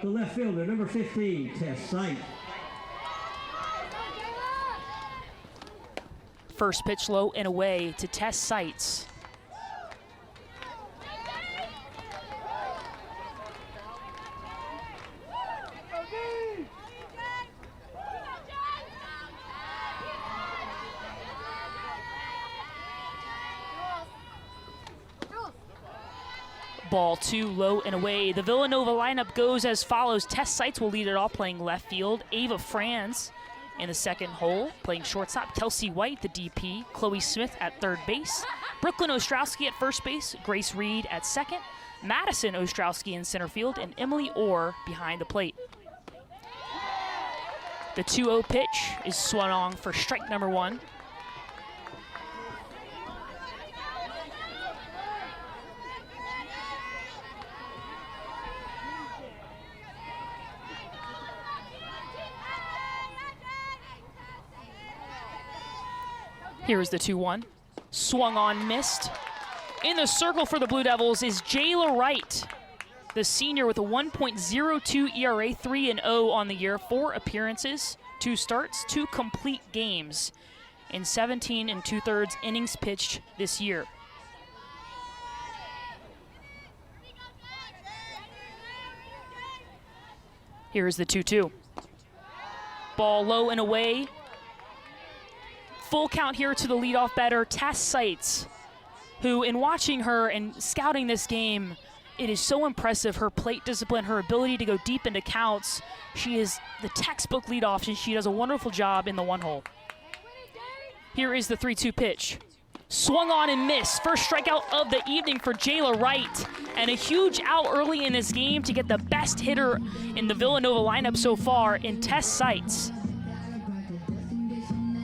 the left fielder, number 15, Tess Sight. First pitch low and away to Tess Sights. Ball 2, low and away. The Villanova lineup goes as follows. Tess Sights will lead it off, playing left field. Ava Franz in the second hole, playing shortstop. Kelsey White, the DP. Chloe Smith at third base. Brooklyn Ostrowski at first base. Grace Reed at second. Madison Ostrowski in center field. And Emily Orr behind the plate. The 2-0 pitch is swung on for strike number 1. Here is the 2-1. Swung on, missed. In the circle for the Blue Devils is Jayla Wright, the senior with a 1.02 ERA, 3-0 on the year, 4 appearances, 2 starts, 2 complete games in 17 2/3 innings pitched this year. Here is the 2-2. Ball low and away. Full count here to the leadoff batter, Tess Sights, who, in watching her and scouting this game, it is so impressive, her plate discipline, her ability to go deep into counts. She is the textbook leadoff, and she does a wonderful job in the 1 hole. Here is the 3-2 pitch. Swung on and missed. First strikeout of the evening for Jayla Wright, and a huge out early in this game to get the best hitter in the Villanova lineup so far in Tess Sights.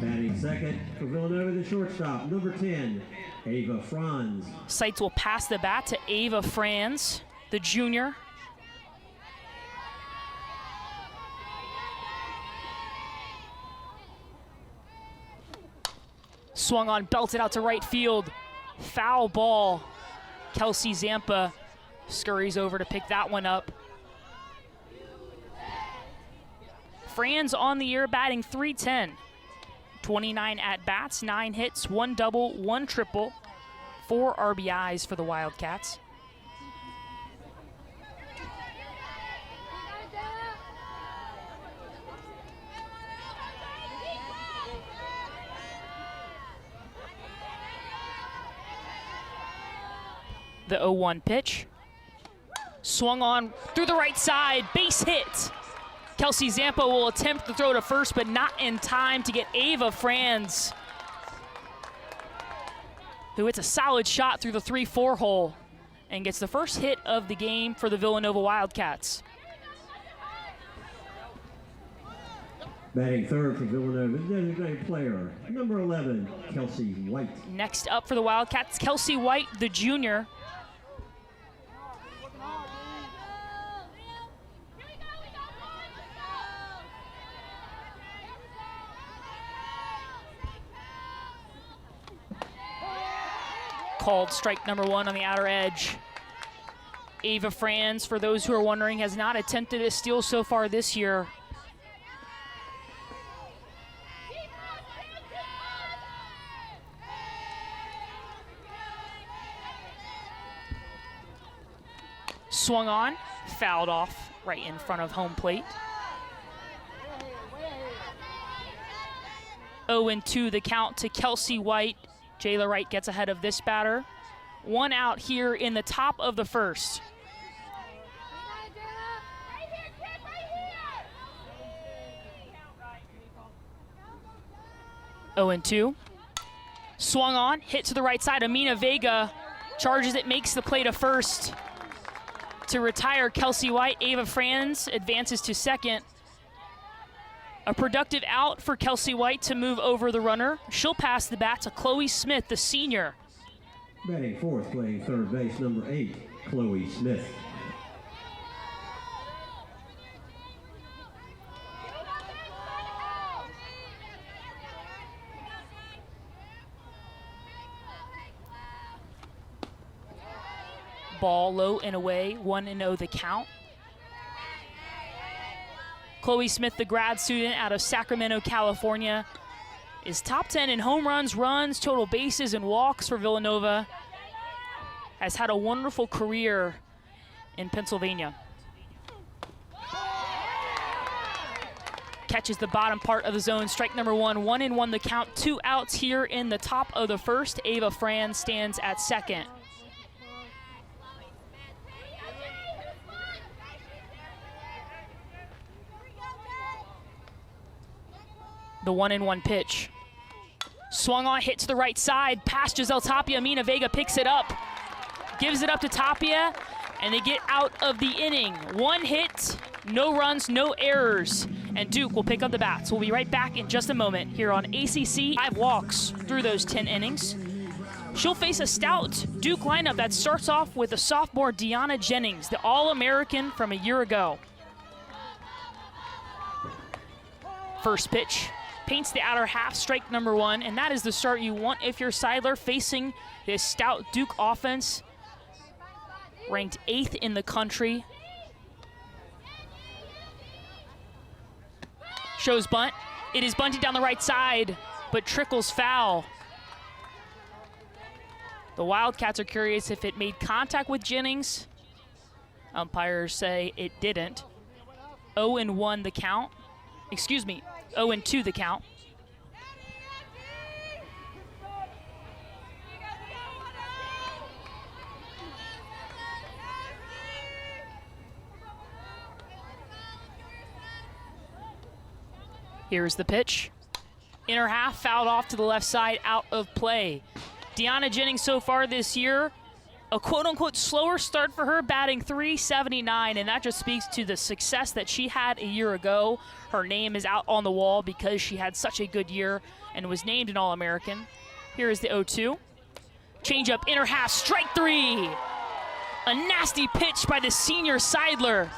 Batting second for Villanova, the shortstop, number 10, Ava Franz. Sights will pass the bat to Ava Franz, the junior. Swung on, belted out to right field. Foul ball. Kelsey Zampa scurries over to pick that one up. Franz on the year, batting .310. 29 at-bats, 9 hits, 1 double, 1 triple, 4 RBIs for the Wildcats. The 0-1 pitch. Swung on through the right side, base hit. Kelsey Zampa will attempt to throw to first, but not in time to get Ava Franz, who hits a solid shot through the 3-4 hole and gets the first hit of the game for the Villanova Wildcats. Batting third for Villanova, designated player, number 11, Kelsey White. Next up for the Wildcats, Kelsey White, the junior. Called strike number 1 on the outer edge. Ava Franz, for those who are wondering, has not attempted a steal so far this year. Swung on, fouled off right in front of home plate. 0-2 the count to Kelsey White. Jayla Wright gets ahead of this batter. 1 out here in the top of the first. Oh and 2. Swung on, hit to the right side. Amina Vega charges it, makes the play to first. To retire Kelsey White, Ava Franz advances to second. A productive out for Kelsey White to move over the runner. She'll pass the bat to Chloe Smith, the senior. Batting fourth, playing third base, number 8, Chloe Smith. Ball low and away, 1-0 the count. Chloe Smith, the grad student out of Sacramento, California, is top 10 in home runs, runs, total bases, and walks for Villanova. Has had a wonderful career in Pennsylvania. Catches the bottom part of the zone. Strike number 1, 1-1 the count. 2 outs here in the top of the first. Ava Fran stands at second. The 1-1 pitch. Swung on, hit to the right side. Past Giselle Tapia. Mina Vega picks it up. Gives it up to Tapia, and they get out of the inning. 1 hit, no runs, no errors. And Duke will pick up the bats. We'll be right back in just a moment here on ACC. 5 walks through those 10 innings. She'll face a stout Duke lineup that starts off with a sophomore Deanna Jennings, the All-American from a year ago. First pitch paints the outer half, strike number 1, and that is the start you want if you're Seidler facing this stout Duke offense, ranked 8th in the country. Shows bunt. It is bunted down the right side, but trickles foul. The Wildcats are curious if it made contact with Jennings. Umpires say it didn't. 0-1 the count. Excuse me, 0-2 the count. Here's the pitch. Inner half, fouled off to the left side, out of play. Deanna Jennings so far this year, a quote-unquote slower start for her, batting .379, and that just speaks to the success that she had a year ago. Her name is out on the wall because she had such a good year and was named an All-American. Here is the 0-2. Change up, inner half, strike 3. A nasty pitch by the senior Seidler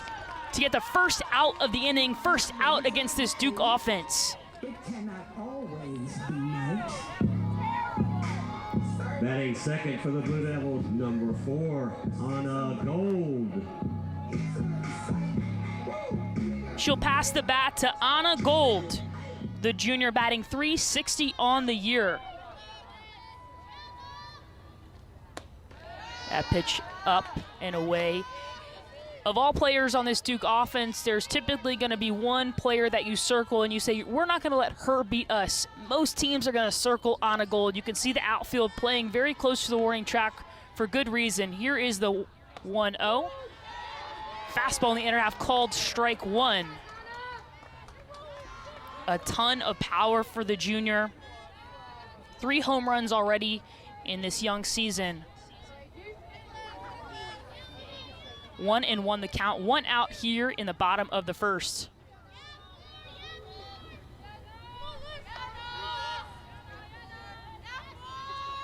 to get the first out of the inning, first out against this Duke offense. It cannot always be night. Batting second for the Blue Devils, number 4, Anna Gold. She'll pass the bat to Anna Gold, the junior, batting .360 on the year. That pitch up and away. Of all players on this Duke offense, there's typically going to be one player that you circle and you say, we're not going to let her beat us. Most teams are going to circle Anna Gold. You can see the outfield playing very close to the warning track for good reason. Here is the 1-0. Fastball in the inner half, called strike 1. A ton of power for the junior. 3 home runs already in this young season. 1-1 the count, 1 out here in the bottom of the first.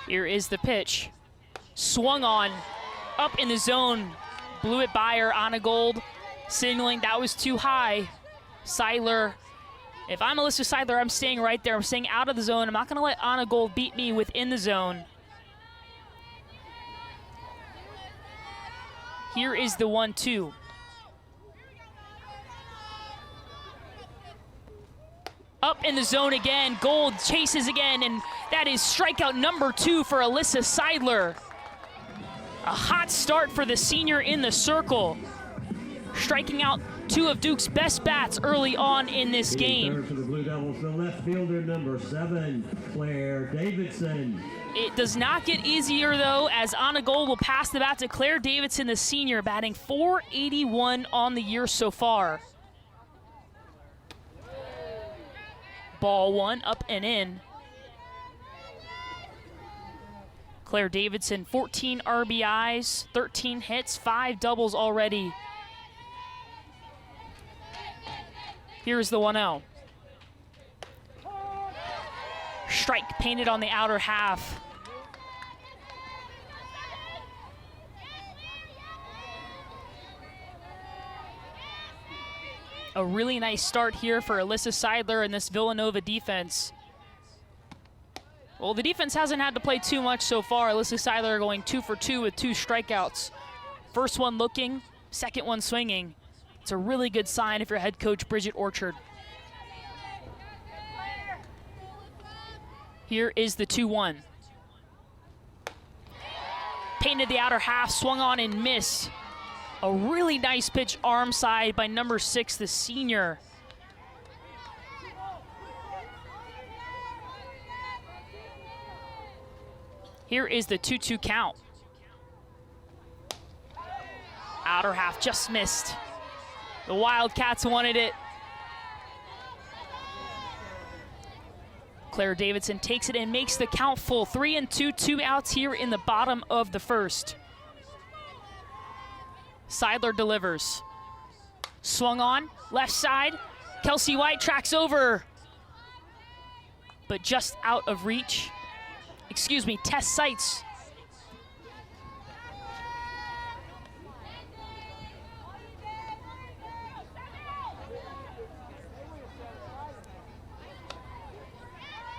Here is the pitch. Swung on, up in the zone, blew it by her. Anna Gold signaling that was too high. Seidler, if I'm Alyssa Seidler, I'm staying right there. I'm staying out of the zone. I'm not gonna let Anna Gold beat me within the zone. Here is the 1-2. Up in the zone again, Gold chases again, and that is strikeout number 2 for Alyssa Seidler. A hot start for the senior in the circle, striking out 2 of Duke's best bats early on in this game. Third for the Blue Devils, the left fielder, number 7, Claire Davidson. It does not get easier, though, as Anna Gold will pass the bat to Claire Davidson, the senior, batting .481 on the year so far. Ball 1, up and in. Claire Davidson, 14 RBIs, 13 hits, 5 doubles already. Here's the 1-0. Strike painted on the outer half. A really nice start here for Alyssa Seidler and this Villanova defense. Well, the defense hasn't had to play too much so far. Alyssa Seidler going 2 for 2 with 2 strikeouts. First one looking, second one swinging. It's a really good sign if you're head coach Bridget Orchard. Here is the 2-1. Painted the outer half, swung on and missed. A really nice pitch arm side by number 6, the senior. Here is the 2-2 count. Outer half just missed. The Wildcats wanted it. Claire Davidson takes it and makes the count full. 3-2, 2 outs here in the bottom of the first. Seidler delivers. Swung on, left side. Kelsey White tracks over, but just out of reach. Excuse me, Tess Seitz.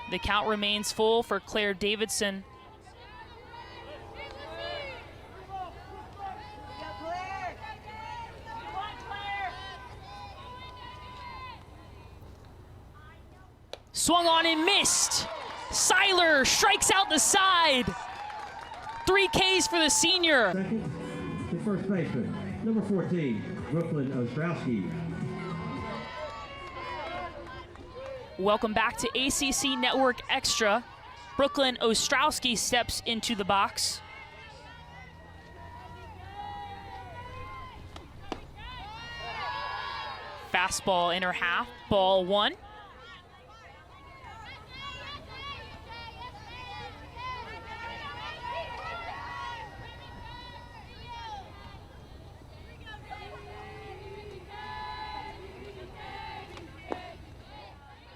The count remains full for Claire Davidson. Swung on and missed. Seiler strikes out the side. 3 Ks for the senior. Second, the first baseman, number 14, Brooklyn Ostrowski. Welcome back to ACC Network Extra. Brooklyn Ostrowski steps into the box. Fastball in her half, ball 1.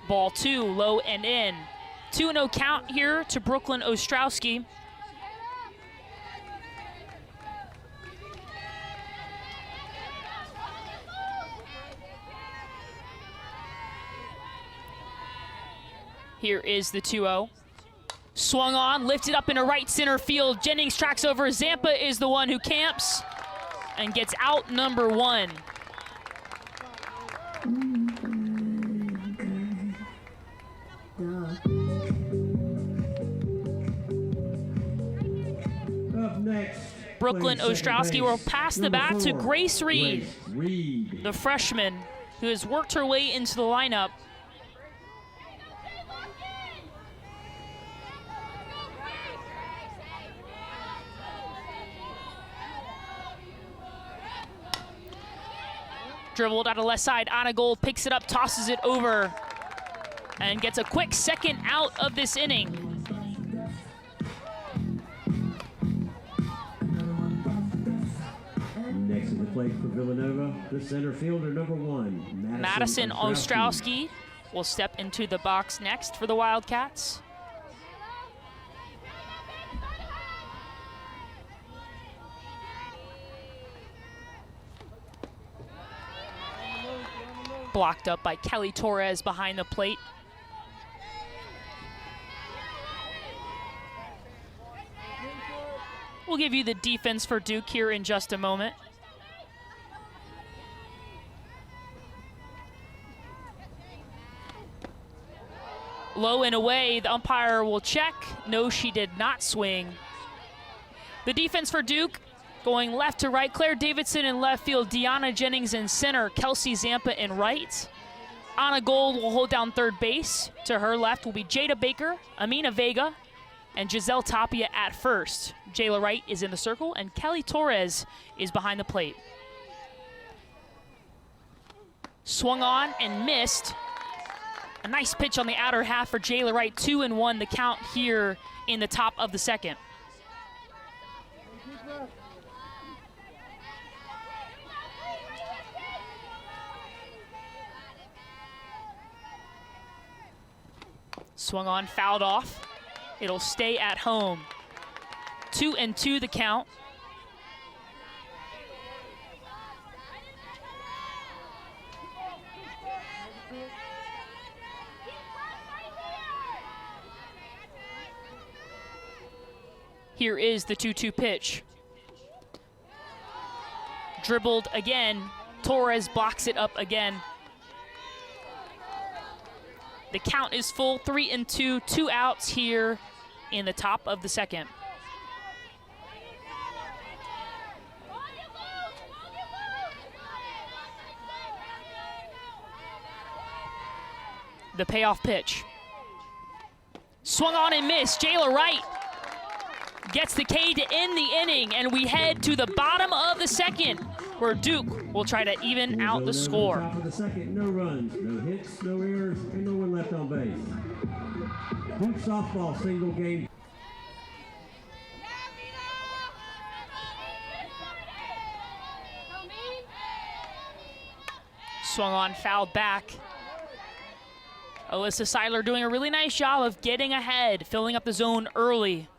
Ball 2, low and in. 2-0 count here to Brooklyn Ostrowski. Here is the 2-0. Swung on, lifted up into right center field. Jennings tracks over. Zampa is the one who camps and gets out number 1. Up next, Brooklyn Ostrowski will pass the bat to Grace Reed, Reed, the freshman who has worked her way into the lineup. Dribbled out of left side, Anna Gold picks it up, tosses it over, and gets a quick second out of this inning. Next to the plate for Villanova, the center fielder, number 1, Madison Ostrowski will step into the box next for the Wildcats. Blocked up by Kelly Torres behind the plate. We'll give you the defense for Duke here in just a moment. Low and away, the umpire will check. No, she did not swing. The defense for Duke, going left to right, Claire Davidson in left field, Deanna Jennings in center, Kelsey Zampa in right. Anna Gold will hold down third base. To her left will be Jada Baker, Amina Vega, and Giselle Tapia at first. Jayla Wright is in the circle, and Kelly Torres is behind the plate. Swung on and missed. A nice pitch on the outer half for Jayla Wright. 2-1 the count here in the top of the second. Swung on, fouled off. It'll stay at home. 2-2 the count. Here is the 2-2 pitch. Dribbled again, Torres blocks it up again. The count is full, 3-2, 2 outs here in the top of the second. The payoff pitch. Swung on and missed. Jayla Wright gets the K to end the inning, and we head to the bottom of the second, where Duke will try to even out the score. Top of the second, no runs, no hits, no errors, and no one left on base. Duke softball single game. Swung on, fouled back. Alyssa Seidler doing a really nice job of getting ahead, filling up the zone early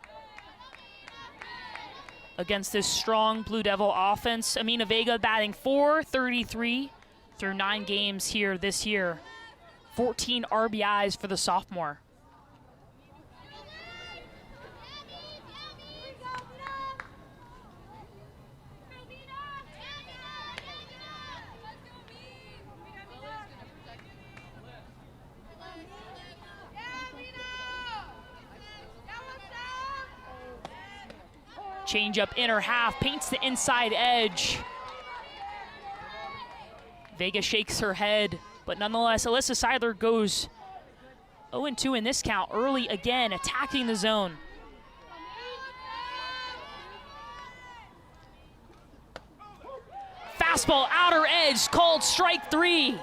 against this strong Blue Devil offense. Amina Vega batting .433 through 9 games here this year. 14 RBIs for the sophomore. Change up inner half, paints the inside edge. Vega shakes her head, but nonetheless, Alyssa Seidler goes 0-2 in this count, early again, attacking the zone. Fastball, outer edge, called strike 3.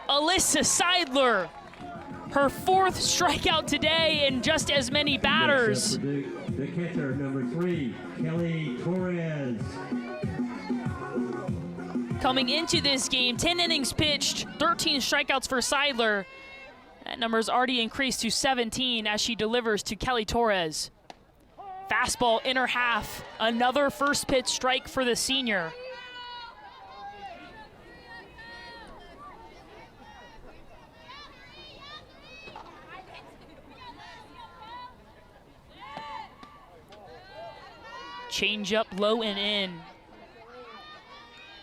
Alyssa Seidler, her 4th strikeout today in just as many batters. The catcher, number 3, Kelly Torres. Coming into this game, 10 innings pitched, 13 strikeouts for Seidler. That number's already increased to 17 as she delivers to Kelly Torres. Fastball, inner half, another first pitch strike for the senior. Change up low and in.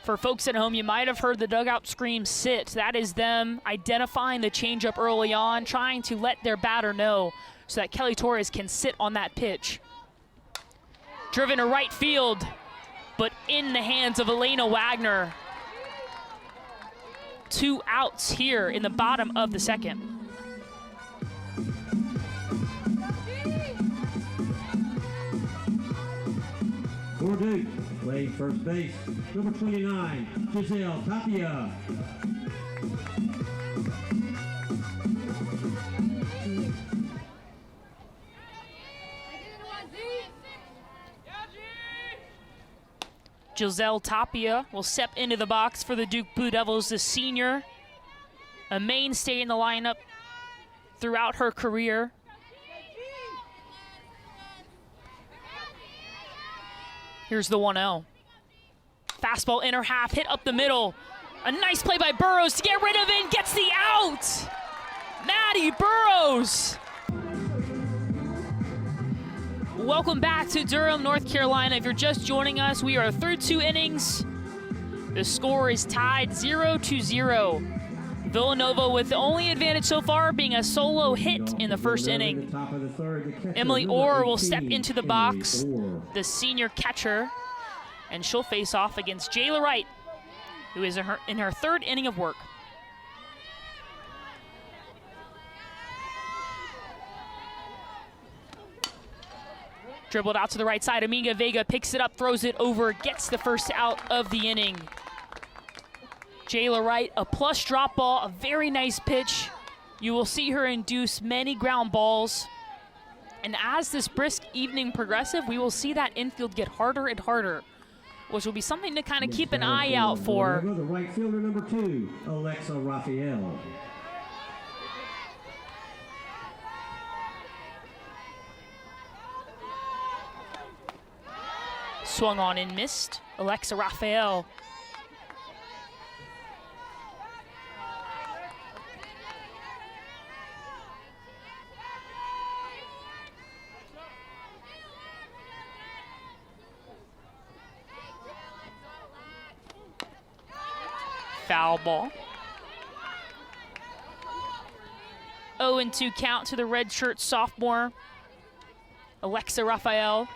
For folks at home, you might have heard the dugout scream sit. That is them identifying the changeup early on, trying to let their batter know so that Kelly Torres can sit on that pitch. Driven to right field, but in the hands of Elena Wagner. 2 outs here in the bottom of the second. For Duke, playing first base, number 29, Giselle Tapia. Giselle Tapia will step into the box for the Duke Blue Devils, the senior. A mainstay in the lineup throughout her career. Here's the 1-0. Fastball inner half, hit up the middle. A nice play by Burrows to get rid of it and gets the out. Maddie Burrows. Welcome back to Durham, North Carolina. If you're just joining us, we are through 2 innings. The score is tied 0-0. Villanova with the only advantage so far being a solo hit in the first inning. Emily Orr will step into the box, the senior catcher, and she'll face off against Jayla Wright, who is in her 3rd inning of work. Dribbled out to the right side. Amiga Vega picks it up, throws it over, gets the first out of the inning. Jayla Wright, a plush drop ball, a very nice pitch. You will see her induce many ground balls. And as this brisk evening progresses, we will see that infield get harder and harder, which will be something to kind of keep an eye out for. The right fielder, number 2, Alexa Raphael. Swung on and missed. Alexa Raphael. Foul ball. 0-2 count to the redshirt sophomore, Alexa Raphael.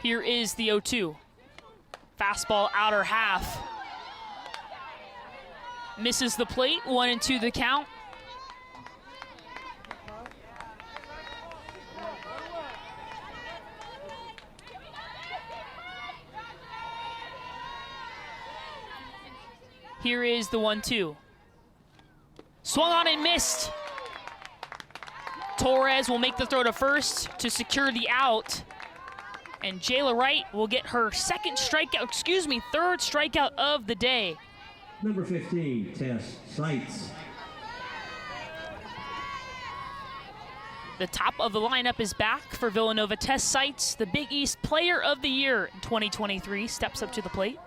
Here is the 0-2. Fastball outer half. Misses the plate, 1-2 the count. Here is the 1-2. Swung on and missed. Torres will make the throw to first to secure the out. And Jayla Wright will get her third strikeout of the day. Number 15, Tess Seitz. The top of the lineup is back for Villanova. Tess Seitz, the Big East Player of the Year in 2023, steps up to the plate.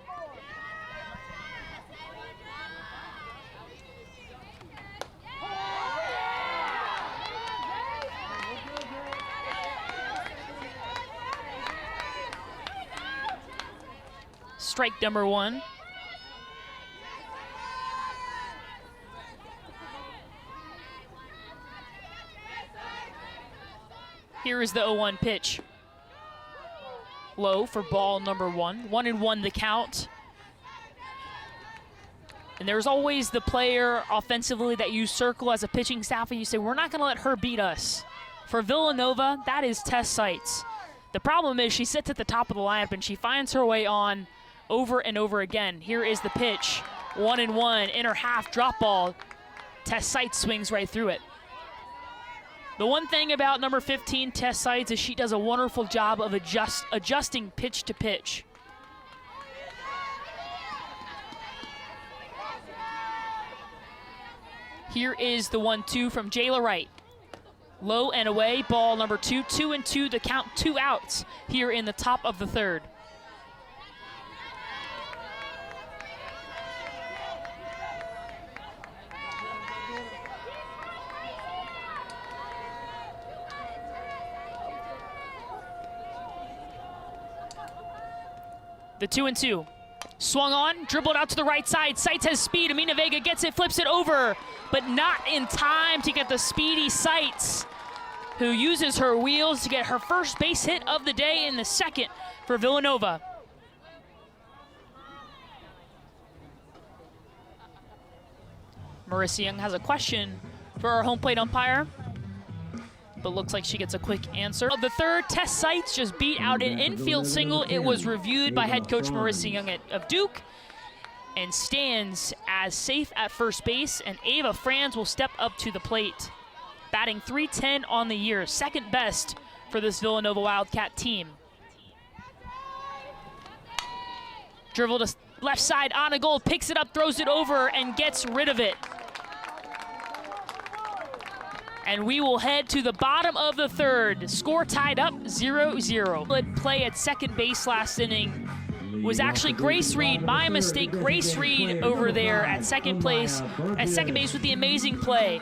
Strike number 1. Here is the 0-1 pitch. Low for ball number 1. 1-1 the count. And there's always the player offensively that you circle as a pitching staff and you say, we're not going to let her beat us. For Villanova, that is Tess Seitz. The problem is she sits at the top of the lineup and she finds her way on over and over again. Here is the pitch. 1-1, inner half drop ball. Tess Seitz swings right through it. The one thing about number 15, Tess Seitz, is she does a wonderful job of adjusting pitch to pitch. Here is the 1-2 from Jayla Wright. Low and away, ball number 2. 2-2 to count, 2 outs here in the top of the third. The 2-2. Swung on, dribbled out to the right side. Seitz has speed. Amina Vega gets it, flips it over, but not in time to get the speedy Seitz, who uses her wheels to get her first base hit of the day in the second for Villanova. Marissa Young has a question for our home plate umpire, but looks like she gets a quick answer. The third, Tess Seitz just beat out an infield single. It was reviewed by head coach Marissa Young of Duke and stands as safe at first base, and Ava Franz will step up to the plate. Batting .310 on the year, second best for this Villanova Wildcat team. Dribble to left side, on a goal, picks it up, throws it over, and gets rid of it. And we will head to the bottom of the third. Score tied up 0-0. Play at second base last inning was actually Grace Reed. My mistake, Grace Reed over there at second base with the amazing play.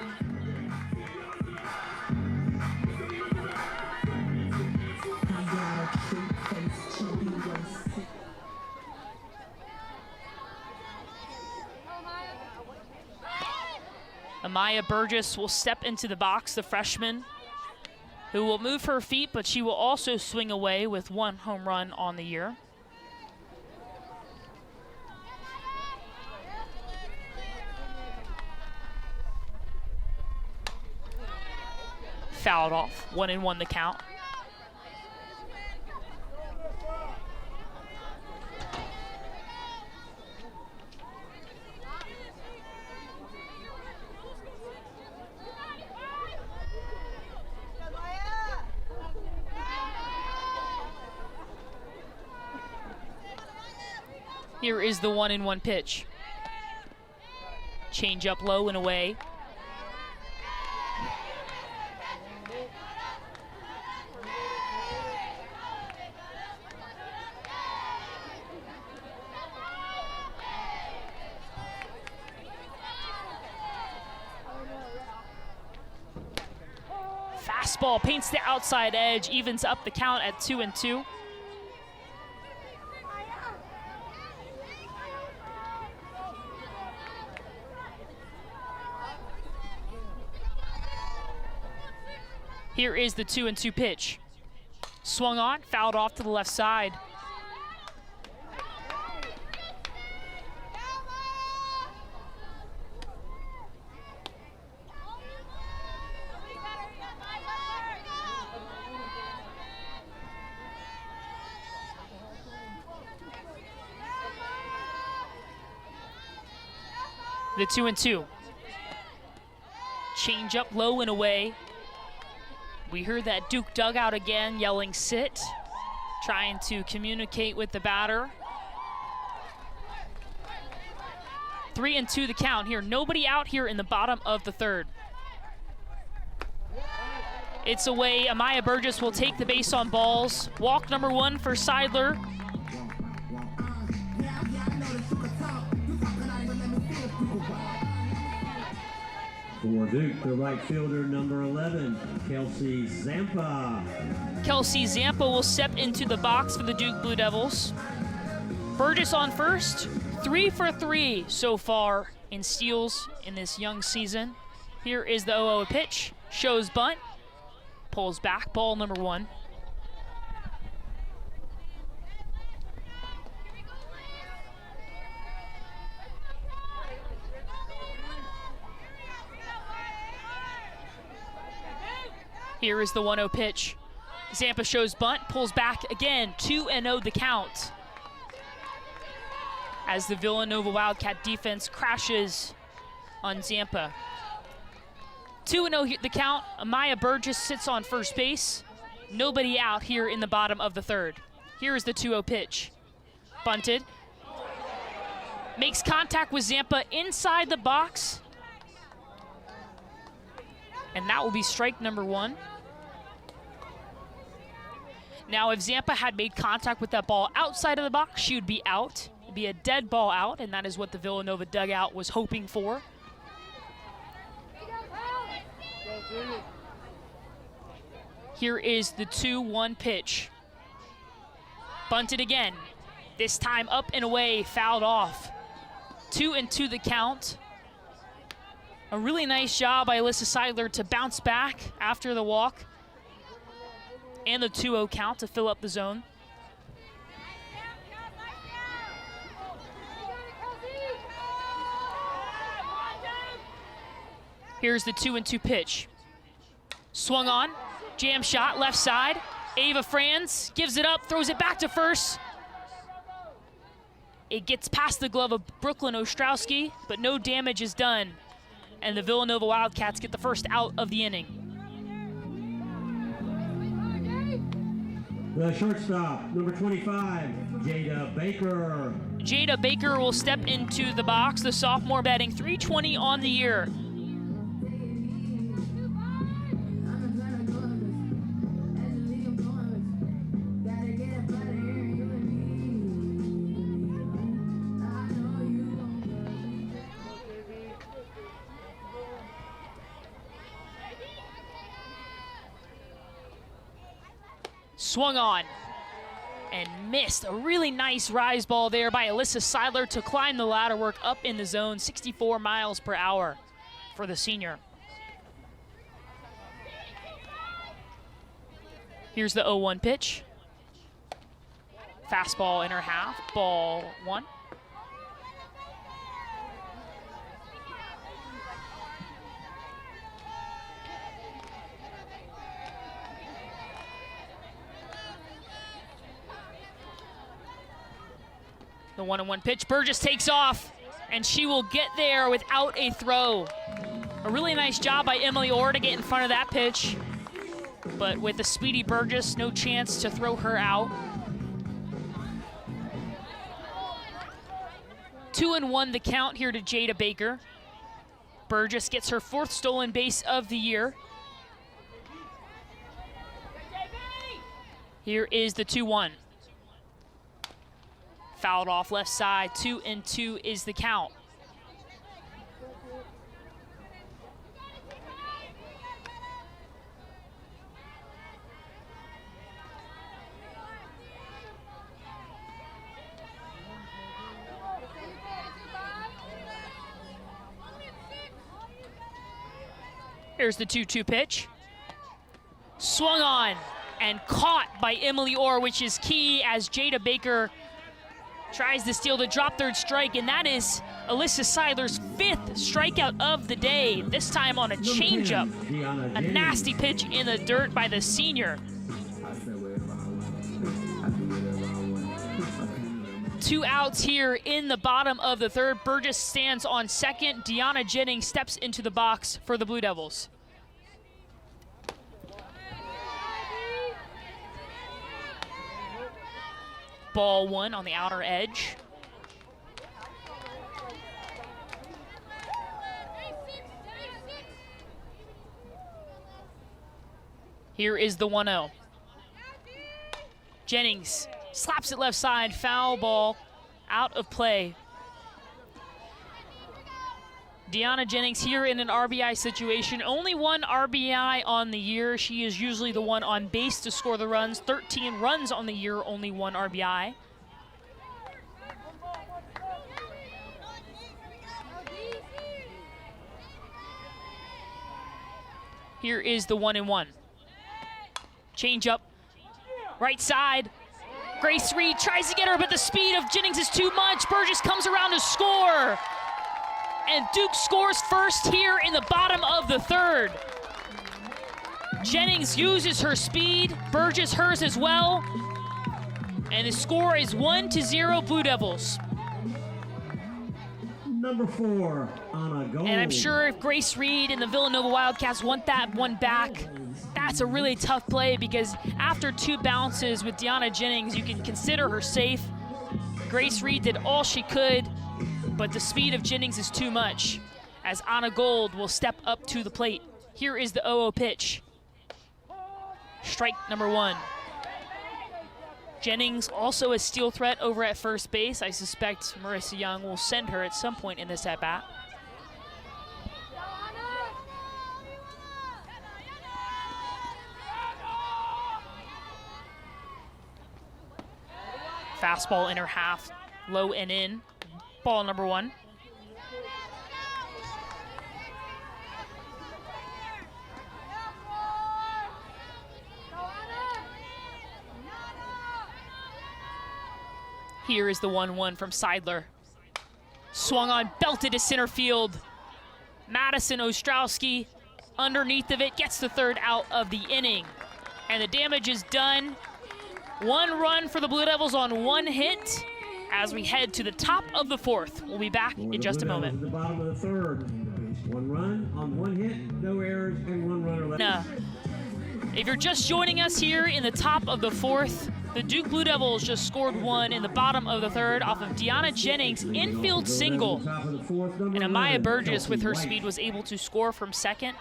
Amaya Burgess will step into the box, the freshman, who will move her feet, but she will also swing away with 1 home run on the year. Fouled off, 1-1 the count. Here is the 1-1 pitch. Change up low and away. fastball paints the outside edge, evens up the count at 2-2. Here is the 2-2 pitch. Swung on, fouled off to the left side. The 2-2. Change up low and away. We heard that Duke dugout again yelling sit, trying to communicate with the batter. 3-2 the count here. Nobody out here in the bottom of the third. It's away. Amaya Burgess will take the base on balls. Walk number 1 for Seidler. For Duke, the right fielder, number 11, Kelsey Zampa. Kelsey Zampa will step into the box for the Duke Blue Devils. Burgess on first, 3 for 3 so far in steals in this young season. Here is the 0-0 pitch, shows bunt, pulls back, ball number 1. Here is the 1-0 pitch. Zampa shows bunt, pulls back again, 2-0 the count. As the Villanova Wildcat defense crashes on Zampa. 2-0 the count. Amaya Burgess sits on first base. Nobody out here in the bottom of the third. Here is the 2-0 pitch. Bunted. Makes contact with Zampa inside the box. And that will be strike number 1. Now, if Zampa had made contact with that ball outside of the box, she would be out. It'd be a dead ball out, and that is what the Villanova dugout was hoping for. Here is the 2-1 pitch. Bunted again. This time up and away, fouled off. 2-2 the count. A really nice job by Alyssa Seidler to bounce back after the walk. And the 2-0 count to fill up the zone. Here's the 2-2 pitch. Swung on, jam shot, left side. Ava Franz gives it up, throws it back to first. It gets past the glove of Brooklyn Ostrowski, but no damage is done. And the Villanova Wildcats get the first out of the inning. The shortstop, number 25, Jada Baker. Jada Baker will step into the box. The sophomore batting .320 on the year. Swung on and missed. A really nice rise ball there by Alyssa Seidler to climb the ladder work up in the zone. 64 miles per hour for the senior. Here's the 0-1 pitch. Fastball in her half, ball 1. The 1-1 pitch, Burgess takes off, and she will get there without a throw. A really nice job by Emily Orr to get in front of that pitch, but with the speedy Burgess, no chance to throw her out. 2-1 the count here to Jada Baker. Burgess gets her 4th stolen base of the year. Here is the 2-1. Fouled off left side, 2-2 is the count. Here's the 2-2 pitch. Swung on and caught by Emily Orr, which is key as Jada Baker tries to steal the drop third strike, and that is Alyssa Seidler's 5th strikeout of the day, this time on a changeup. A nasty pitch in the dirt by the senior. 2 outs here in the bottom of the third. Burgess stands on second. Deanna Jennings steps into the box for the Blue Devils. Ball 1 on the outer edge. Here is the 1-0. Jennings slaps it left side, foul ball, out of play. Deanna Jennings here in an RBI situation. Only 1 RBI on the year. She is usually the one on base to score the runs. 13 runs on the year, only 1 RBI. Here is the 1-1. Change up, right side. Grace Reed tries to get her, but the speed of Jennings is too much. Burgess comes around to score. And Duke scores first here in the bottom of the third. Jennings uses her speed, Burgess hers as well. And the score is 1-0 Blue Devils. Number 4, Anna Gold. And I'm sure if Grace Reed and the Villanova Wildcats want that one back, that's a really tough play, because after 2 bounces with Deanna Jennings, you can consider her safe. Grace Reed did all she could, but the speed of Jennings is too much, as Anna Gold will step up to the plate. Here is the 0-0 pitch. Strike number 1. Jennings also a steal threat over at first base. I suspect Marissa Young will send her at some point in this at-bat. Fastball inner half, low and in. Ball number 1. Here is the 1-1 from Seidler. Swung on, belted to center field. Madison Ostrowski underneath of it, gets the 3rd out of the inning. And the damage is done. 1 run for the Blue Devils on 1 hit as we head to the top of the 4th. We'll be back in just a moment. The bottom of the 3rd. 1 run on 1 hit, no errors, and 1 runner left. If you're just joining us here in the top of the 4th, the Duke Blue Devils just scored 1 in the bottom of the 3rd off of Deanna Jennings' infield single. And Amaya Burgess, with her speed, was able to score from second.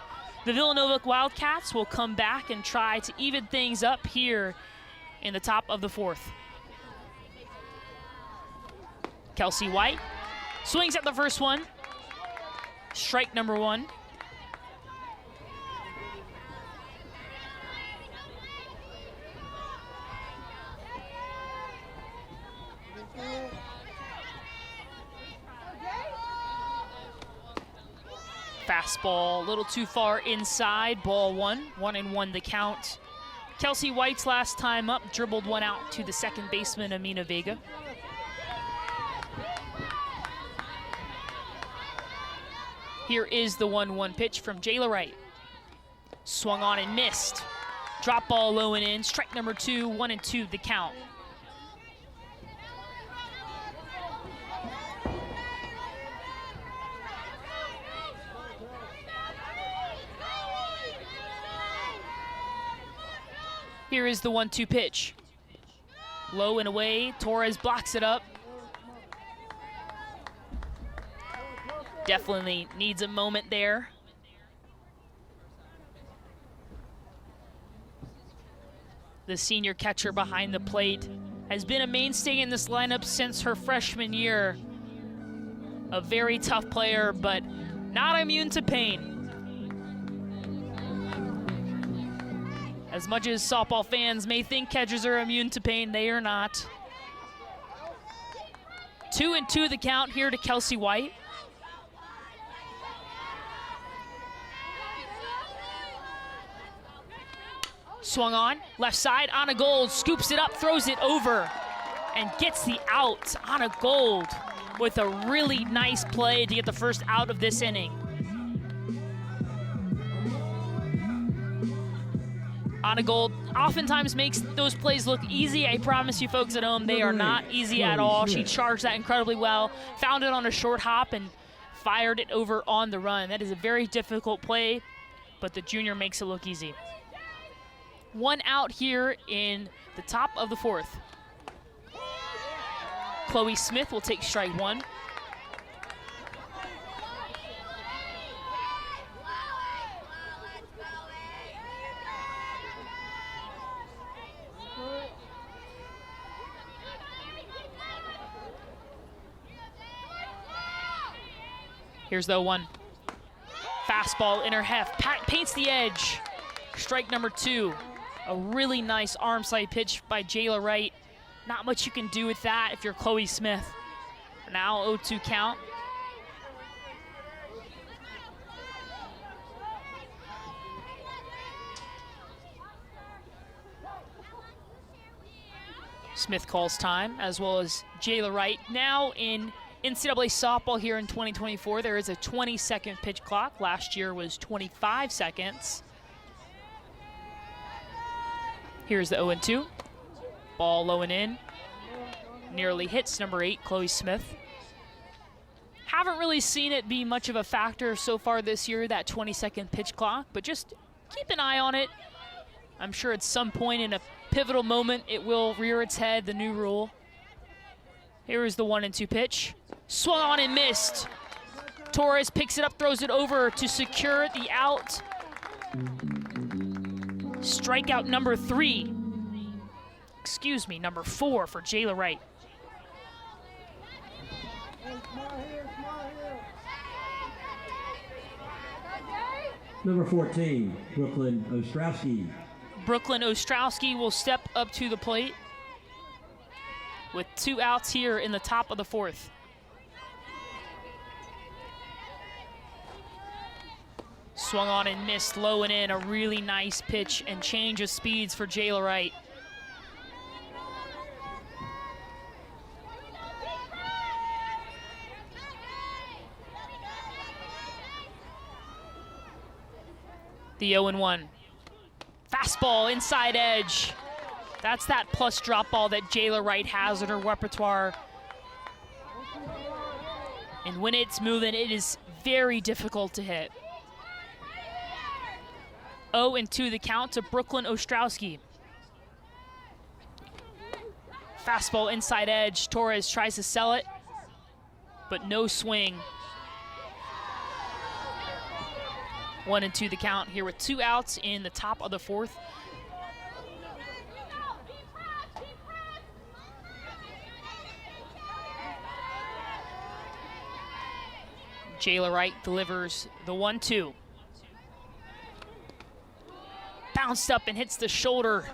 The Villanova Wildcats will come back and try to even things up here in the top of the 4th. Kelsey White swings at the first one. Strike number 1. Fastball a little too far inside, ball 1. 1-1 the count. Kelsey White's last time up dribbled 1 out to the second baseman, Amina Vega. Here is the 1-1 pitch from Jayla Wright. Swung on and missed. Drop ball low and in. Strike number 2, 1-2 the count. Here is the 1-2 pitch. Low and away, Torres blocks it up. Definitely needs a moment there. The senior catcher behind the plate has been a mainstay in this lineup since her freshman year. A very tough player, but not immune to pain. As much as softball fans may think catchers are immune to pain, they are not. 2-2 the count here to Kelsey White. Swung on, left side, Anna Gold scoops it up, throws it over, and gets the out. Anna Gold with a really nice play to get the first out of this inning. Anna Gold oftentimes makes those plays look easy. I promise you folks at home, they are not easy at all. She charged that incredibly well, found it on a short hop, and fired it over on the run. That is a very difficult play, but the junior makes it look easy. One out here in the top of the fourth. Chloe Smith will take strike one. Here's the 0-1. Fastball in her heft, paints the edge. Strike number 2. A really nice arm side pitch by Jayla Wright. Not much you can do with that if you're Chloe Smith. Now 0-2 count. Smith calls time, as well as Jayla Wright. Now in NCAA softball here in 2024, there is a 20-second pitch clock. Last year was 25 seconds. Here's the 0-2. Ball low and in. Nearly hits number 8, Chloe Smith. Haven't really seen it be much of a factor so far this year, that 20-second pitch clock, but just keep an eye on it. I'm sure at some point in a pivotal moment it will rear its head, the new rule. Here is the 1-2 pitch. Swung on and missed. Torres picks it up, throws it over to secure the out. Strikeout number 3. Excuse me, number 4 for Jayla Wright. Number 14, Brooklyn Ostrowski. Brooklyn Ostrowski will step up to the plate with 2 outs here in the top of the fourth. Swung on and missed, low and in. A really nice pitch and change of speeds for Jayla Wright. The 0-1. Fastball, inside edge. That's that plus drop ball that Jayla Wright has in her repertoire. And when it's moving, it is very difficult to hit. 0-2 the count to Brooklyn Ostrowski. Fastball, inside edge. Torres tries to sell it, but no swing. 1-2 the count here with 2 outs in the top of the fourth. Jayla Wright delivers the 1-2. Bounced up and hits the shoulder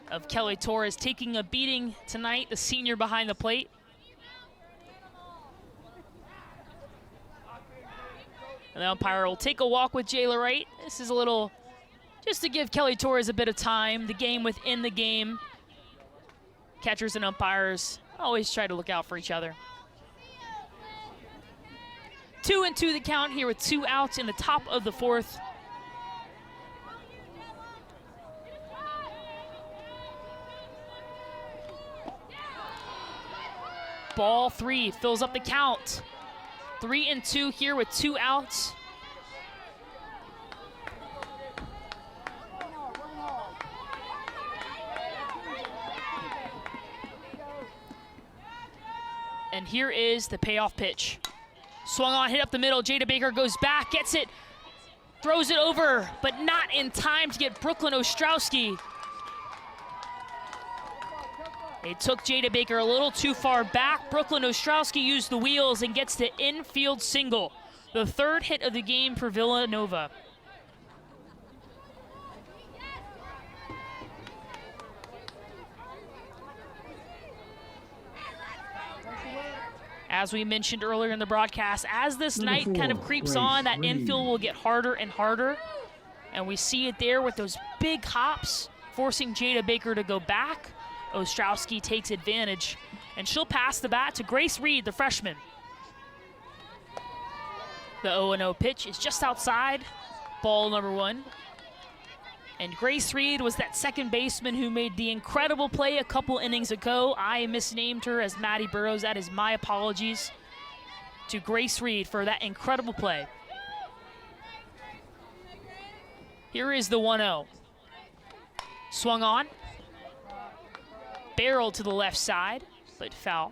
of Kelly Torres, taking a beating tonight, the senior behind the plate. And the umpire will take a walk with Jayla Wright. This is a little, just to give Kelly Torres a bit of time, the game within the game. Catchers and umpires always try to look out for each other. 2-2 the count here with 2 outs in the top of the fourth. Ball 3 fills up the count. 3-2 here with 2 outs. And here is the payoff pitch. Swung on, hit up the middle. Jada Baker goes back, gets it, throws it over, but not in time to get Brooklyn Ostrowski. It took Jada Baker a little too far back. Brooklyn Ostrowski used the wheels and gets the infield single. The 3rd hit of the game for Villanova. As we mentioned earlier in the broadcast, as this night kind of creeps on, that infield will get harder and harder. And we see it there with those big hops forcing Jada Baker to go back. Ostrowski takes advantage, and she'll pass the bat to Grace Reed, the freshman. The 0-0 pitch is just outside, ball number 1. And Grace Reed was that second baseman who made the incredible play a couple innings ago. I misnamed her as Maddie Burrows. That is my apologies to Grace Reed for that incredible play. Here is the 1-0. Swung on. Barreled to the left side, but foul.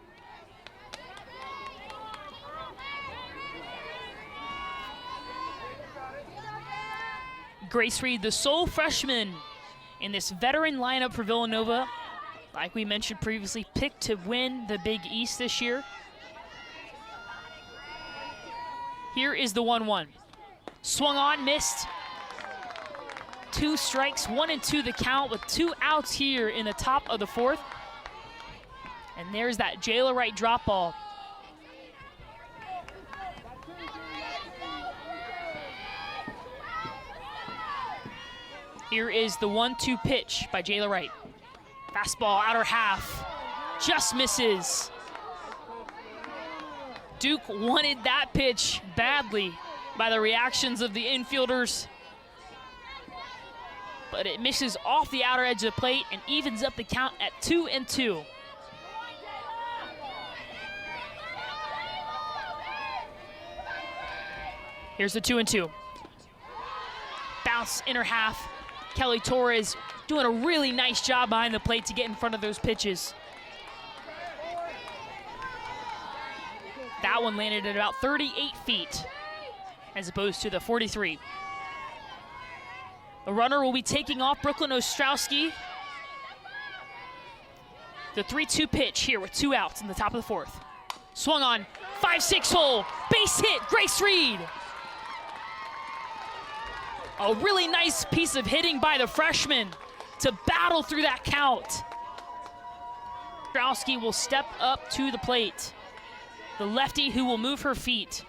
Grace Reed, the sole freshman in this veteran lineup for Villanova, like we mentioned previously, picked to win the Big East this year. Here is the 1-1. Swung on, missed. 2 strikes, 1-2 the count with 2 outs here in the top of the 4th. And there's that Jayla Wright drop ball. Here is the 1-2 pitch by Jayla Wright. Fastball, outer half, just misses. Duke wanted that pitch badly by the reactions of the infielders, but it misses off the outer edge of the plate and evens up the count at 2-2. Here's the 2-2. Bounce, inner half. Kelly Torres doing a really nice job behind the plate to get in front of those pitches. That one landed at about 38 feet as opposed to the 43. The runner will be taking off Brooklyn Ostrowski. The 3-2 pitch here with 2 outs in the top of the 4th. Swung on, 5-6 hole, base hit, Grace Reed. A really nice piece of hitting by the freshman to battle through that count. Ostrowski will step up to the plate. The lefty who will move her feet.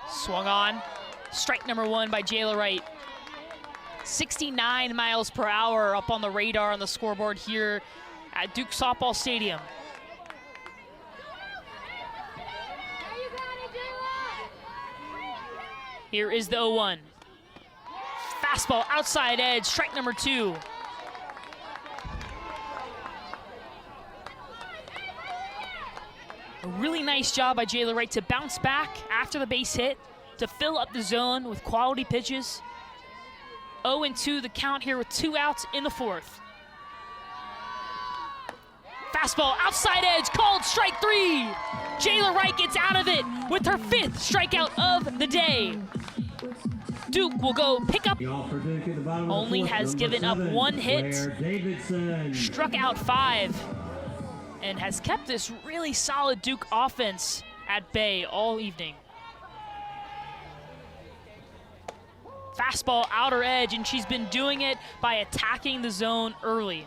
Swung on, strike number 1 by Jayla Wright. 69 miles per hour up on the radar on the scoreboard here at Duke Softball Stadium. Here is the 0-1. Fastball outside edge, strike number 2. A really nice job by Jayla Wright to bounce back after the base hit, to fill up the zone with quality pitches. 0-2 the count here with 2 outs in the 4th. Fastball outside edge, called strike 3. Jayla Wright gets out of it with her 5th strikeout of the day. Duke will go pick up. Only has given up 1 hit, struck out 5, and has kept this really solid Duke offense at bay all evening. Fastball outer edge, and she's been doing it by attacking the zone early.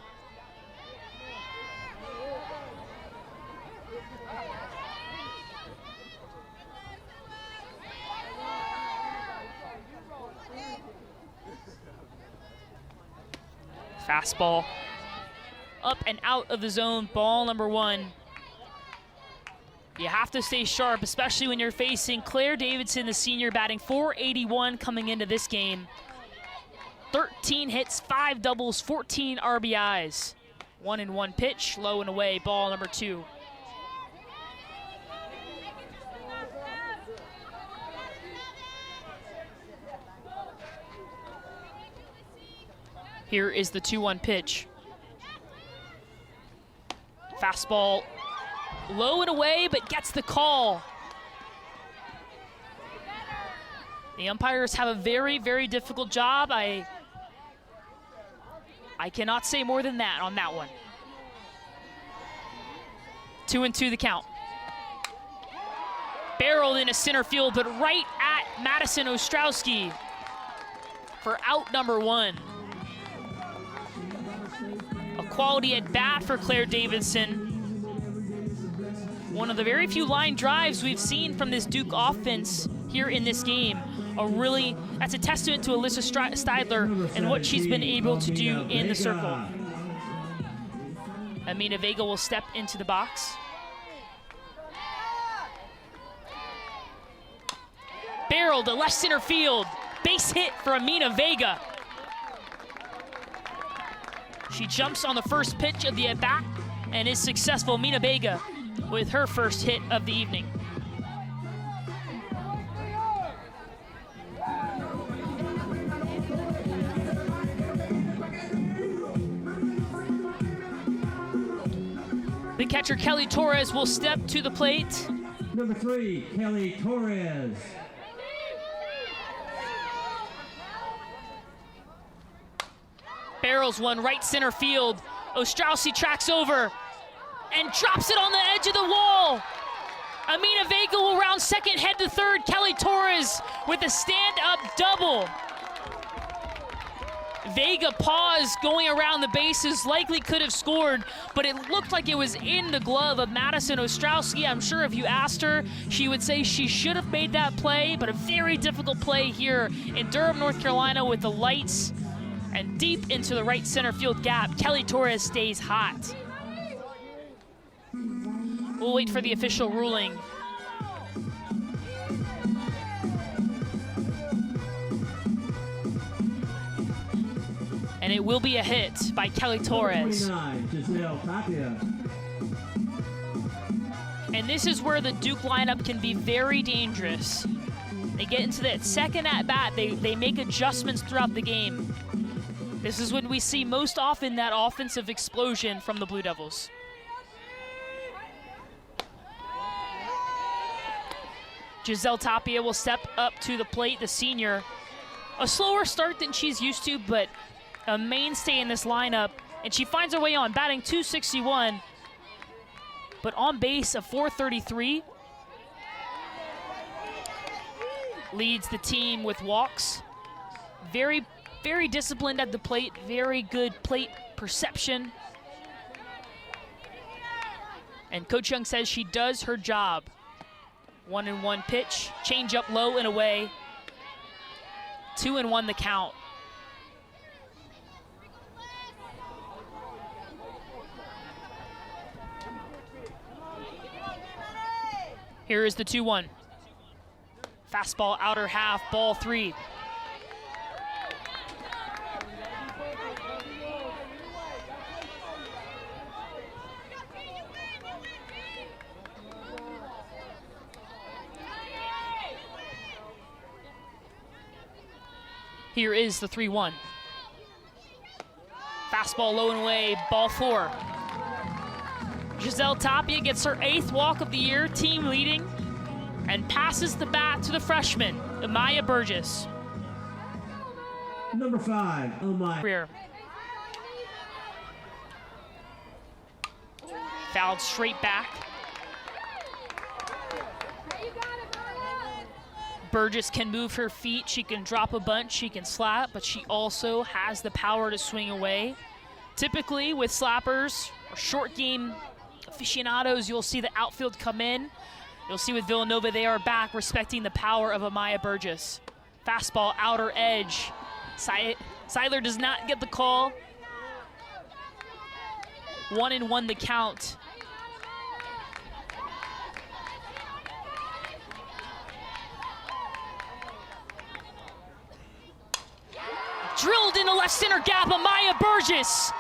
Fastball up and out of the zone, ball number 1. You have to stay sharp, especially when you're facing Claire Davidson, the senior, batting .481 coming into this game. 13 hits, 5 doubles, 14 RBIs. 1-1 pitch, low and away, ball number 2. Here is the 2-1 pitch. Fastball low and away, but gets the call. The umpires have a very, very difficult job. I cannot say more than that on that one. 2-2 the count. Barreled into center field, but right at Madison Ostrowski for out number 1. A quality at bat for Claire Davidson. One of the very few line drives we've seen from this Duke offense here in this game. That's a testament to Alyssa Steidler and what she's been able to do in the circle. Amina Vega will step into the box. Barrel to left center field. Base hit for Amina Vega. She jumps on the first pitch of the at-bat and is successful. Amina Vega with her first hit of the evening. The catcher, Kelly Torres, will step to the plate. Number 3, Kelly Torres. Barrels one right center field. Ostrowski tracks over and drops it on the edge of the wall. Amina Vega will round second, head to third. Kelly Torres with a stand-up double. Vega paused going around the bases, likely could have scored, but it looked like it was in the glove of Madison Ostrowski. I'm sure if you asked her, she would say she should have made that play, but a very difficult play here in Durham, North Carolina with the lights and deep into the right center field gap. Kelly Torres stays hot. We'll wait for the official ruling. And it will be a hit by Kelly Torres. 29, and this is where the Duke lineup can be very dangerous. They get into that second at-bat, they make adjustments throughout the game. This is when we see most often that offensive explosion from the Blue Devils. Giselle Tapia will step up to the plate, the senior. A slower start than she's used to, but a mainstay in this lineup, and she finds her way on, batting .261, but on base of .433. Leads the team with walks. Very, very disciplined at the plate, very good plate perception. And Coach Young says she does her job. 1-1 pitch, change up low and away. 2-1 the count. Here is the 2-1. Fastball outer half, ball 3. Here is the 3-1. Fastball low and away, ball 4. Giselle Tapia gets her 8th walk of the year, team leading, and passes the bat to the freshman, Amaya Burgess. Number 5, Amaya. Fouled straight back. Burgess can move her feet, she can drop a bunch, she can slap, but she also has the power to swing away. Typically with slappers or short game aficionados, you'll see the outfield come in. You'll see with Villanova, they are back respecting the power of Amaya Burgess. Fastball, outer edge. Seidler does not get the call. 1-1 the count. Drilled in the left center gap, Amaya Burgess.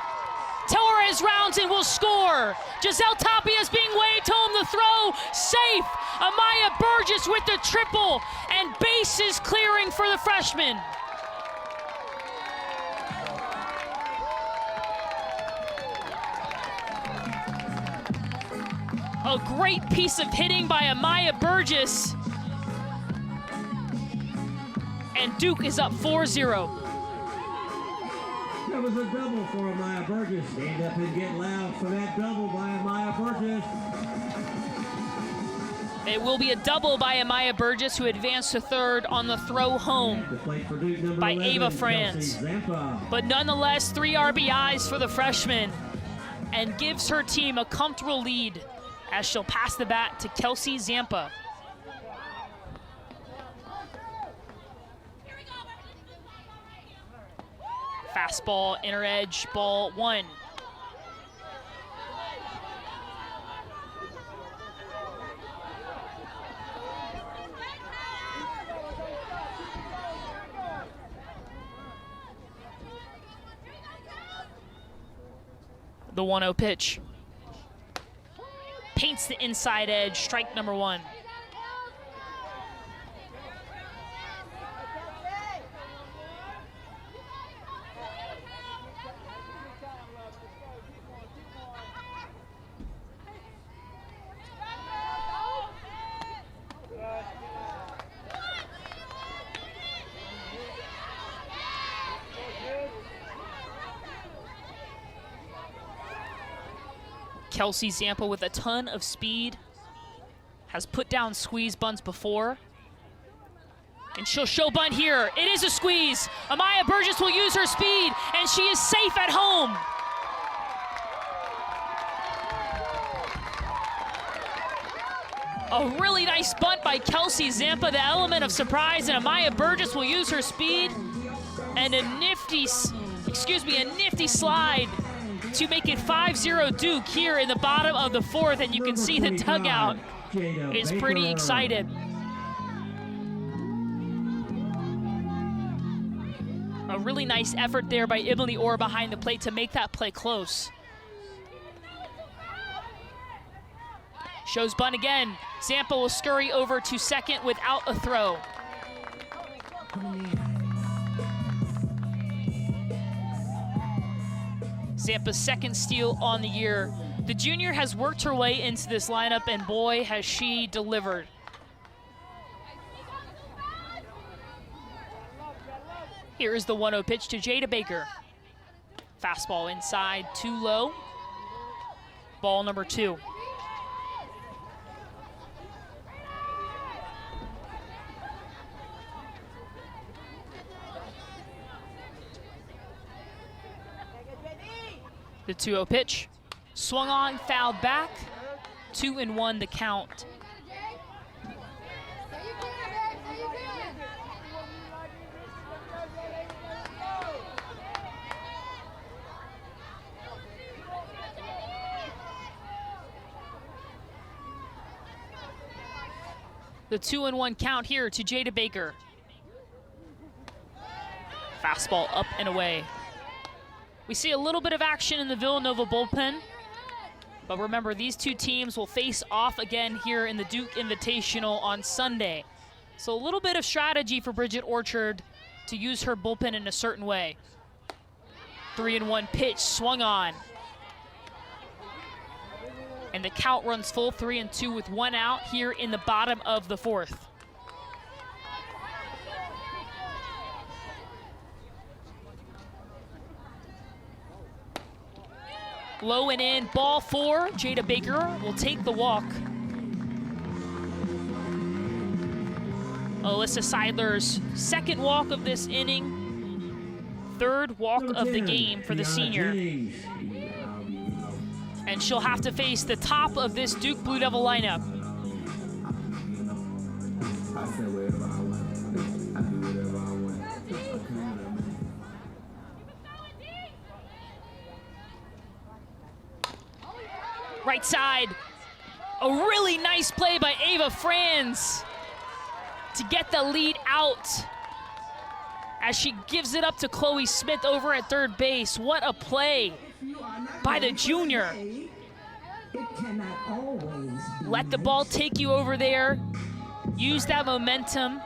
Torres rounds and will score. Giselle Tapia is being waved home, the throw, safe. Amaya Burgess with the triple, and bases clearing for the freshman. A great piece of hitting by Amaya Burgess. And Duke is up 4-0. That was a double for Amaya Burgess. Stand up and get loud for that double by Amaya Burgess. It will be a double by Amaya Burgess, who advanced to third on the throw home by 11, Ava Franz. But nonetheless, 3 RBIs for the freshman and gives her team a comfortable lead as she'll pass the bat to Kelsey Zampa. Fastball, inner edge, ball 1. The 1-0 pitch. Paints the inside edge, strike number 1. Kelsey Zampa with a ton of speed, has put down squeeze bunts before. And she'll show bunt here. It is a squeeze. Amaya Burgess will use her speed, and she is safe at home. A really nice bunt by Kelsey Zampa, the element of surprise, and Amaya Burgess will use her speed. And a nifty slide to make it 5-0 Duke here in the bottom of the 4th, and you can see the dugout is pretty excited. A really nice effort there by Emily Orr behind the plate to make that play close. Shows bunt again. Zampa will scurry over to second without a throw. Zampa's second steal on the year. The junior has worked her way into this lineup, and boy, has she delivered. Here is the 1-0 pitch to Jada Baker. Fastball inside, too low. Ball number 2. The 2-0 pitch, swung on, fouled back, 2-1 the count. The 2-1 count here to Jada Baker. Fastball up and away. We see a little bit of action in the Villanova bullpen, but remember, these two teams will face off again here in the Duke Invitational on Sunday. So a little bit of strategy for Bridget Orchard to use her bullpen in a certain way. 3-1 pitch, swung on. And the count runs full, 3-2 with 1 out here in the bottom of the 4th. Low and in, ball 4. Jada Baker will take the walk. Alyssa Seidler's second walk of this inning, 3rd walk of the game for the senior. And she'll have to face the top of this Duke Blue Devil lineup. Right side, a really nice play by Ava Franz to get the lead out as she gives it up to Chloe Smith over at third base. What a play by the junior. Let the ball take you over there, use that momentum,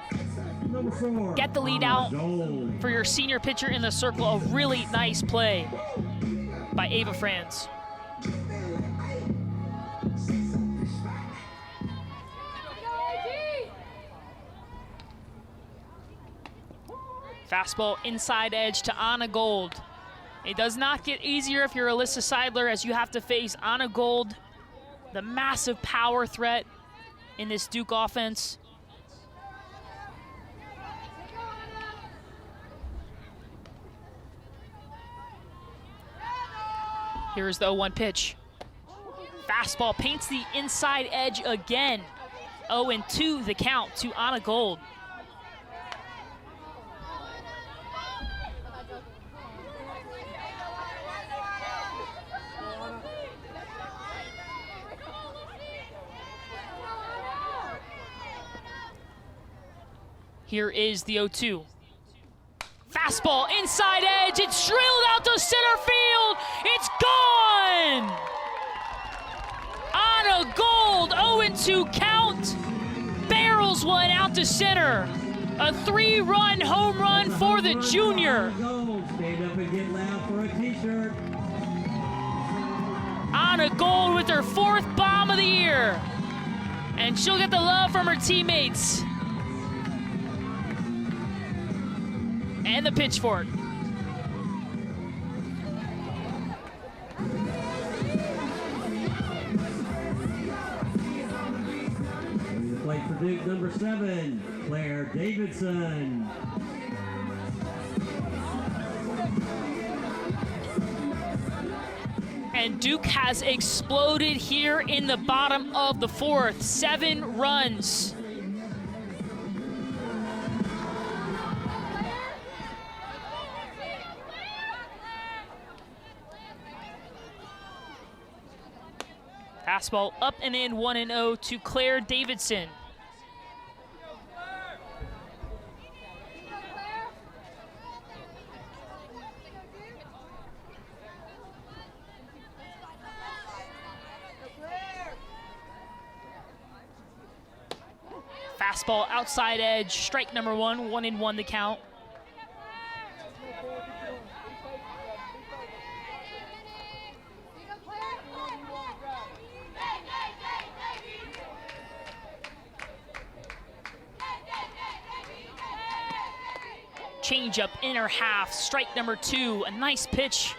get the lead out for your senior pitcher in the circle. A really nice play by Ava Franz. Fastball inside edge to Anna Gold. It does not get easier if you're Alyssa Seidler, as you have to face Anna Gold, the massive power threat in this Duke offense. Here's the 0-1 pitch. Fastball paints the inside edge again. 0-2 the count to Anna Gold. Here is the 0-2. Fastball, inside edge, it's drilled out to center field, it's gone! On a gold 0-2 count, barrels one out to center. A 3-run home run for the junior. Stand up and get loud for a t-shirt. On a gold with her 4th bomb of the year. And she'll get the love from her teammates. And the pitchfork. The plate for Duke, number 7, Claire Davidson. And Duke has exploded here in the bottom of the 4th. 7 runs. Fastball up and in, 1-0 to Claire Davidson. Fastball outside edge, strike number 1, 1-1 the count. Changeup inner half, strike number 2. A nice pitch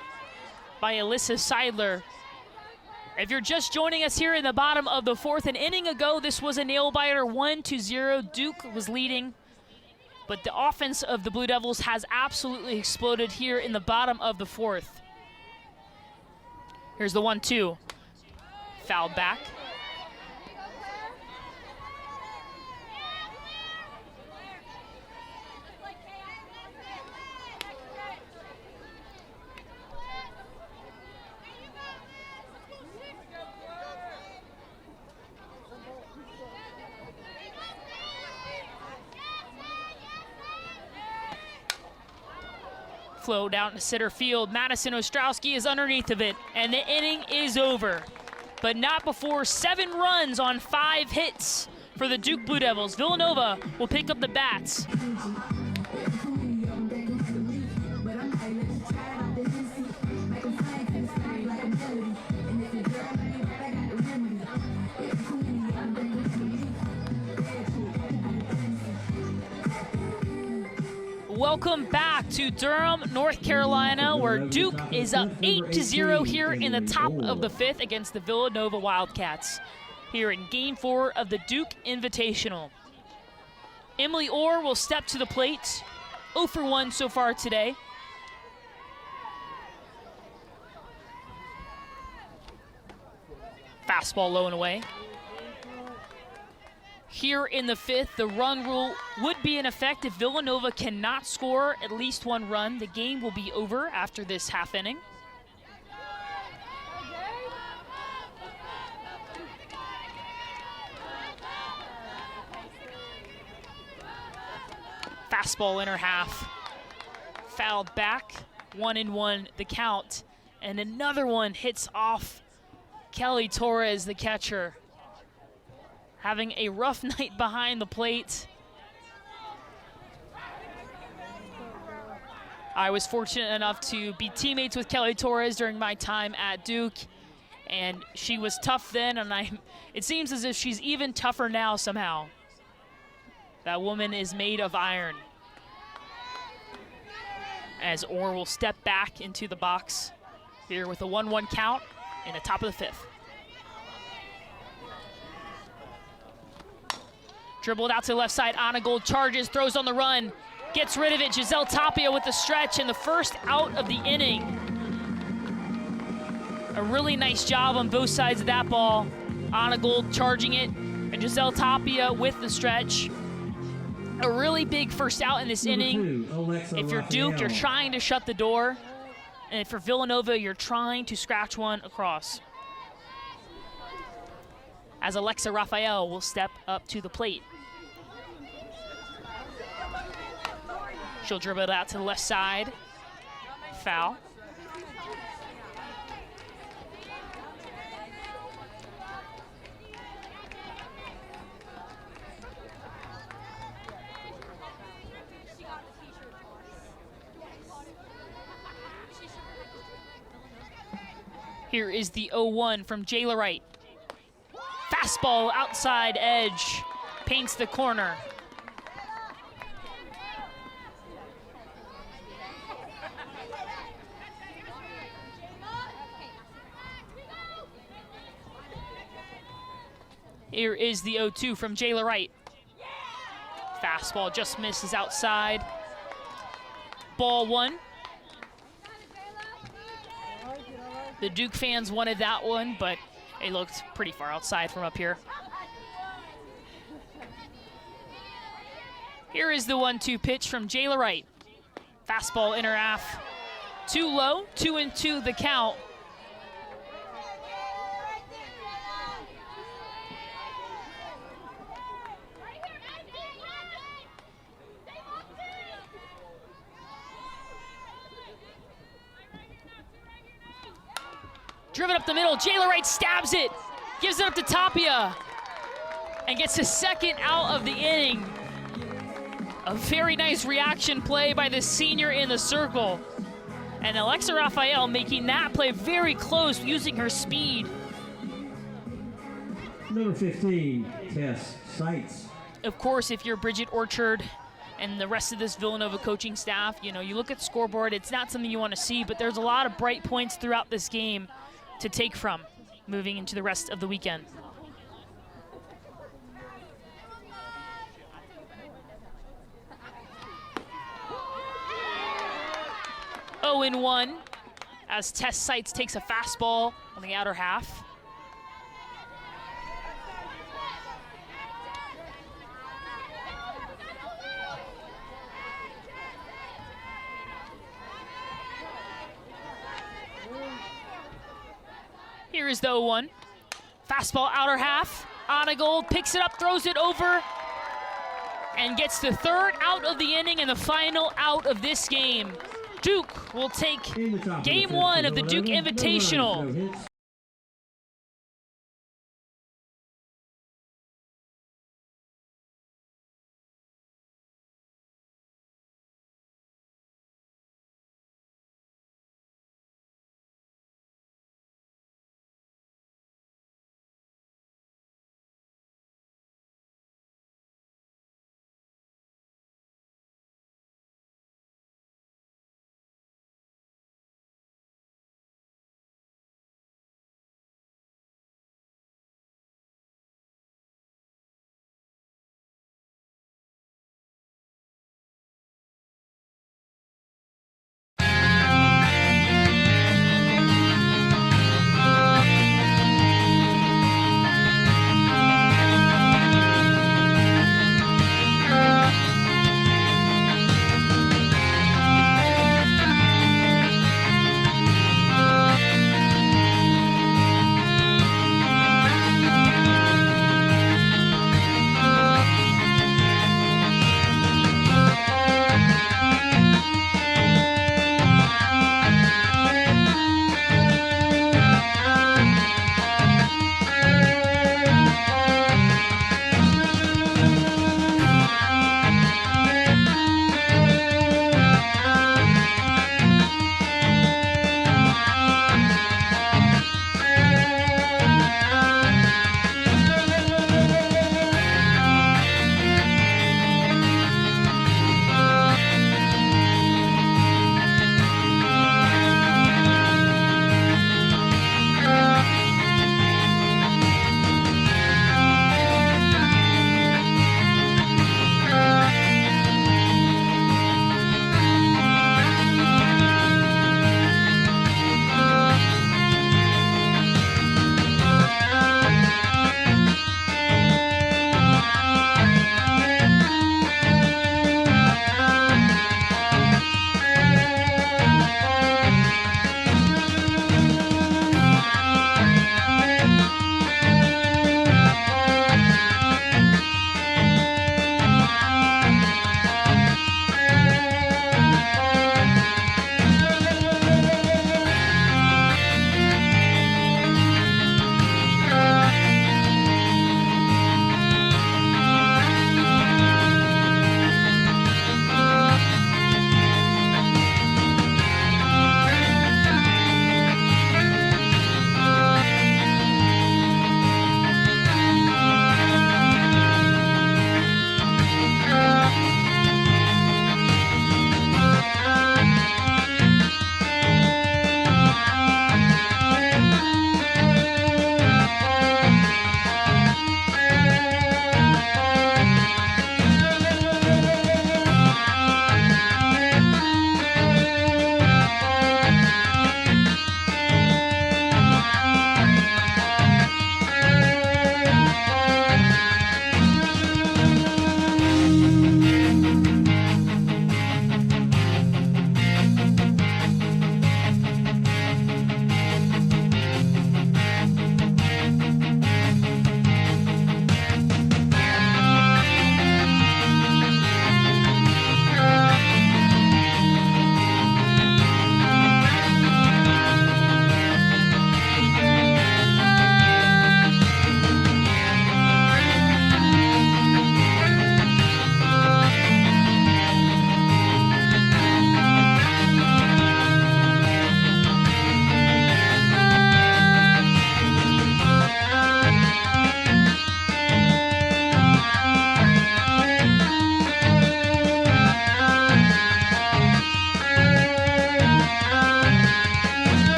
by Alyssa Seidler. If you're just joining us here in the bottom of the 4th, an inning ago, this was a nail-biter, 1-0. Duke was leading, but the offense of the Blue Devils has absolutely exploded here in the bottom of the 4th. Here's the 1-2. Fouled back. Flow down to center field. Madison Ostrowski is underneath of it, and the inning is over. But not before 7 runs on 5 hits for the Duke Blue Devils. Villanova will pick up the bats. Welcome back to Durham, North Carolina, where Duke is up 8-0 here in the top of the 5th against the Villanova Wildcats here in Game 4 of the Duke Invitational. Emily Orr will step to the plate, 0 for 1 so far today. Fastball low and away. Here in the 5th, the run rule would be in effect. If Villanova cannot score at least 1 run, the game will be over after this half inning. Fastball inner half. Fouled back, 1-1 the count. And another one hits off Kelly Torres, the catcher. Having a rough night behind the plate. I was fortunate enough to be teammates with Kelly Torres during my time at Duke, and she was tough then, and it seems as if she's even tougher now somehow. That woman is made of iron. As Orr will step back into the box here with a 1-1 count in the top of the 5th. Dribbled out to the left side, Anagold charges, throws on the run, gets rid of it. Giselle Tapia with the stretch and the first out of the inning. A really nice job on both sides of that ball. Anagold charging it, and Giselle Tapia with the stretch. A really big first out in this inning. If you're Duke, you're trying to shut the door. And for Villanova, you're trying to scratch one across. As Alexa Raphael will step up to the plate. She'll dribble it out to the left side. Foul. Here is the 0-1 from Jayla Wright. Fastball outside edge, paints the corner. Here is the 0-2 from Jayla Wright. Fastball just misses outside. Ball one. The Duke fans wanted that one, but it looked pretty far outside from up here. Here is the 1-2 pitch from Jayla Wright. Fastball inner half. Too low, 2-2 the count. Driven up the middle, Jayla Wright stabs it, gives it up to Tapia, and gets his second out of the inning. A very nice reaction play by the senior in the circle. And Alexa Raphael making that play very close, using her speed. Number 15, Tess Seitz. Of course, if you're Bridget Orchard and the rest of this Villanova coaching staff, you know, you look at the scoreboard, it's not something you want to see, but there's a lot of bright points throughout this game to take from moving into the rest of the weekend. Oh, 0-1 as Tess Seitz takes a fastball on the outer half. Here is the 0-1. Fastball outer half. Anagold picks it up, throws it over, and gets the third out of the inning and the final out of this game. Duke will take game one of the Duke Invitational.